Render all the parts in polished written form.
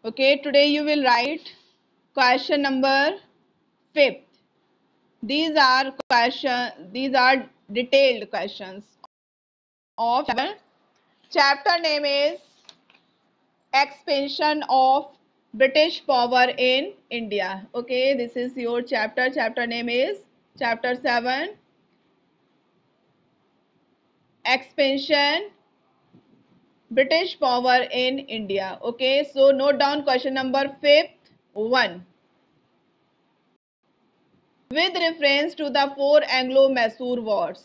Okay, today you will write question number 5th. These are detailed questions of chapter name is expansion of British power in India. Okay, this is your chapter. Chapter name is chapter 7, expansion British power in India. Okay, so note down question number 5th 1. With reference to the 4 Anglo-Mysore wars.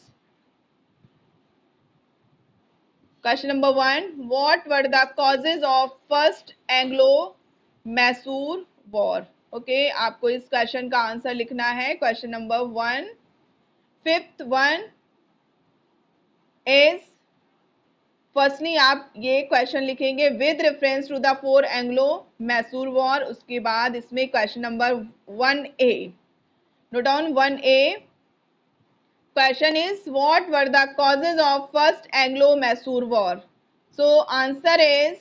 Question number 1. What were the causes of first Anglo-Mysore war? Okay, आपको इस question का answer लिखना है. Question number 1. Fifth one is firstly आप ये question लिखेंगे with reference to the 4 एंग्लो-मैसूर war. उसके बाद इसमें question number 1A. Note down 1A. Question is what were the causes of first Anglo-Mysore war? So answer is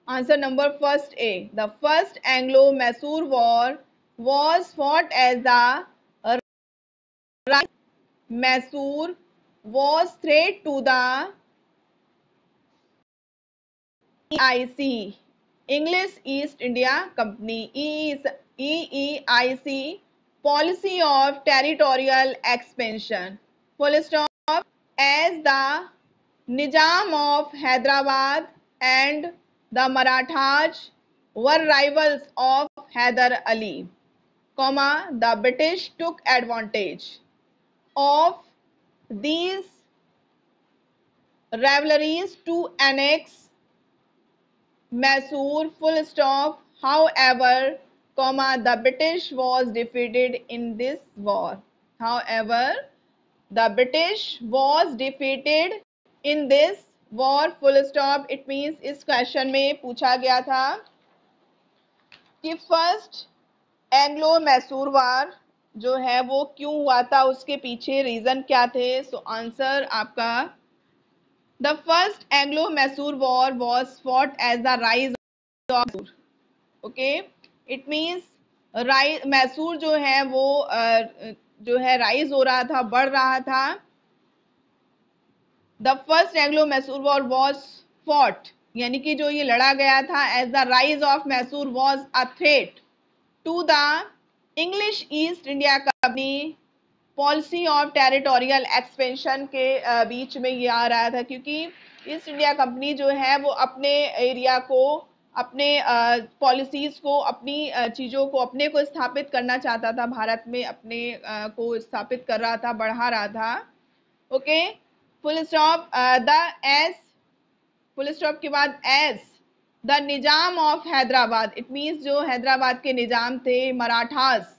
answer number first A. The first Anglo-Mysore war was fought as the Mysore was threat to the EEIC, English East India Company, EEIC policy of territorial expansion. Full stop. As the Nizam of Hyderabad and the Marathas were rivals of Hyder Ali, the British took advantage of these rivalries to annex Mysore. Full stop. However, the British was defeated in this war. However, the British was defeated in this war. Full stop. It means इस question में पूछा गया था कि first Anglo Mysore वार जो है वो क्यों हुआ था, उसके पीछे रीजन क्या थे. सो आंसर आपका the first Anglo Mysore war was fought as the rise of Mysore. Okay, it means Mysore जो है वो जो है राइज हो रहा था, बढ़ रहा था. The first Anglo Mysore war was fought यानी कि जो ये लड़ा गया था as the rise of Mysore was a threat to the English East India Company policy of territorial expansion के बीच में ये आ रहा था, क्योंकि ईस्ट इंडिया कंपनी जो है वो अपने एरिया को, अपने पॉलिसीज को, अपनी चीज़ों को, अपने को स्थापित करना चाहता था. भारत में अपने को स्थापित कर रहा था, बढ़ा रहा था. Okay, full stop. The S full stop के बाद S the Nizam of Hyderabad. It means जो हैदराबाद के निजाम थे, मराठास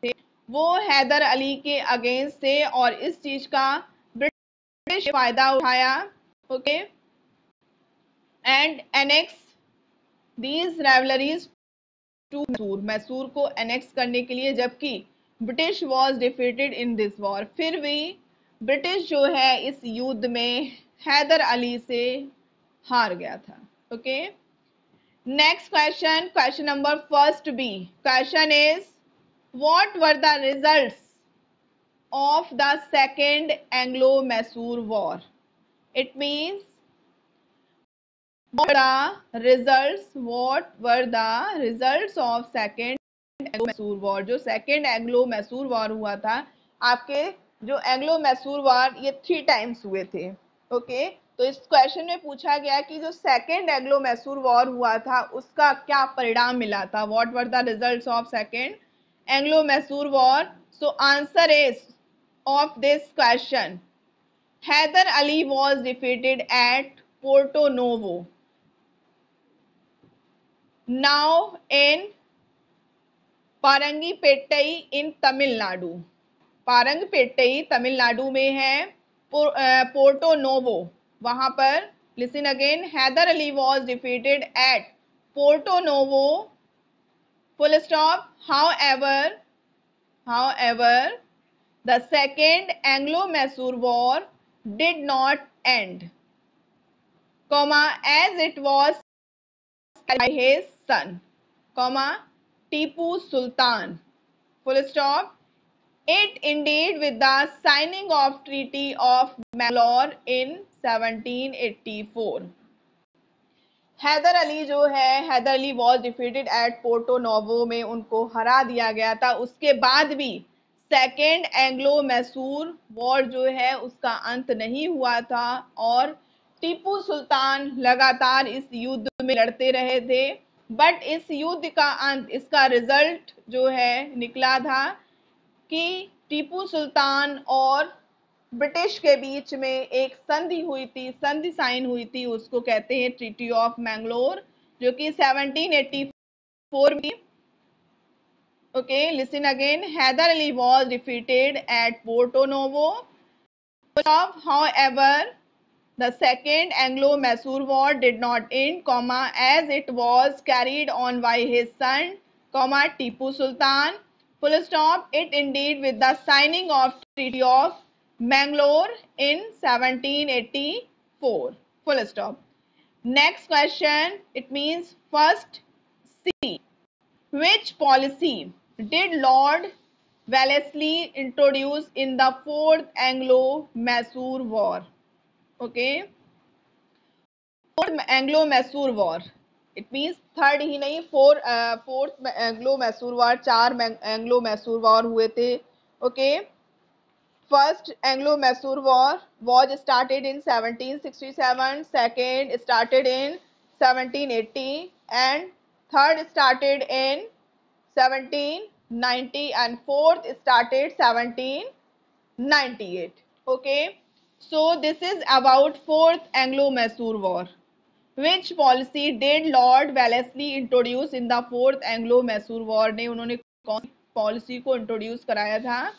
थे, वो हैदर अली के अगेंस्ट थे और इस चीज का ब्रिटिश फायदा उठाया. Okay, and annex these rivalries to Mysore. Mysore को एनेक्स करने के लिए, जबकि British was defeated in this war. फिर भी ब्रिटिश जो है इस युद्ध में हैदर अली से हार गया था. Okay, next question, question number first B. Question is what were the results of the second Anglo Mysore war. It means what were the results of second Anglo Mysore war. जो सेकेंड एंग्लो मैसूर वॉर हुआ था, आपके जो Anglo Mysore war ये 3 times हुए थे. Okay, तो इस क्वेश्चन में पूछा गया कि जो सेकेंड एंग्लो मैसूर वॉर हुआ था उसका क्या परिणाम मिला था. What were the results of second Anglo Mysore war. So answer is of this question Hyder Ali was defeated at Porto Novo, now in Parangipettai in Tamil Nadu. Parangipettai Tamil Nadu में है. पोर्टो नोवो वहां पर, listen again, Hyder Ali was defeated at Porto Novo. Full stop. however the second Anglo-Mysore war did not end. as it was by his son, Tipu Sultan, full stop. It indeed with the signing of Treaty of Mangalore in 1784. Hyder Ali जो है, Hyder Ali was defeated at Porto Novo में, उनको हरा दिया गया था। उसके बाद भी सेकेंड एंग्लो मैसूर वॉर जो है उसका अंत नहीं हुआ था और टीपू सुल्तान लगातार इस युद्ध में लड़ते रहे थे। बट इस युद्ध का अंत, इसका रिजल्ट जो है निकला था कि टीपू सुल्तान और ब्रिटिश के बीच में एक संधि हुई थी, संधि साइन हुई थी, उसको कहते हैं ट्रीटी ऑफ मैंगलोर, जो कि 1784 में। Okay, listen again. Hyder Ali was defeated at Porto Novo. However, the second Anglo-Mysore War did not end, as it was carried on by his son, Tipu Sultan. Full stop. It ended with the signing of Treaty of Mangalore in 1784. Full stop. Next question. It means first C. Which policy did Lord Wellesley introduce in the Fourth Anglo-Mysore War? Okay, Fourth Anglo-Mysore War. It means third ही नहीं, fourth Anglo Mysore वार, चार Anglo Mysore war हुए थे। Okay, first Anglo Mysore war was started in 1767, second started in 1780 and third started in 1790 and fourth started 1798. Okay, so this is about fourth Anglo-Mysore War. Which policy did Lord Wellesley introduce in the fourth Anglo-Mysore War? ने उन्होंने कौन policy को introduce कराया था?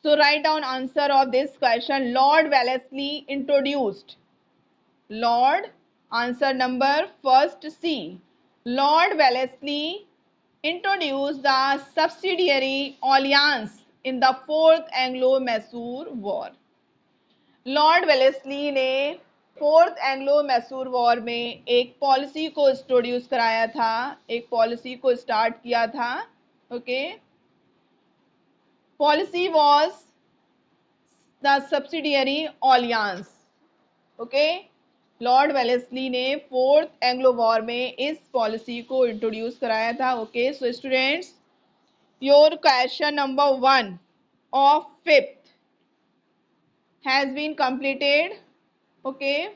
So write down answer of this question. Lord Wellesley introduced. Lord, answer number first C. Lord Wellesley introduced the subsidiary alliance in the fourth Anglo-Mysore War. Lord Wellesley ने fourth Anglo Mysore war में एक policy को introduce कराया था, एक policy को start किया था। Okay, policy was the subsidiary alliance. Okay, lord Wellesley ने फोर्थ एंग्लो वॉर में इस पॉलिसी को इंट्रोड्यूस कराया था। Okay, so students, your question number 1 of 5th has been completed. Okay,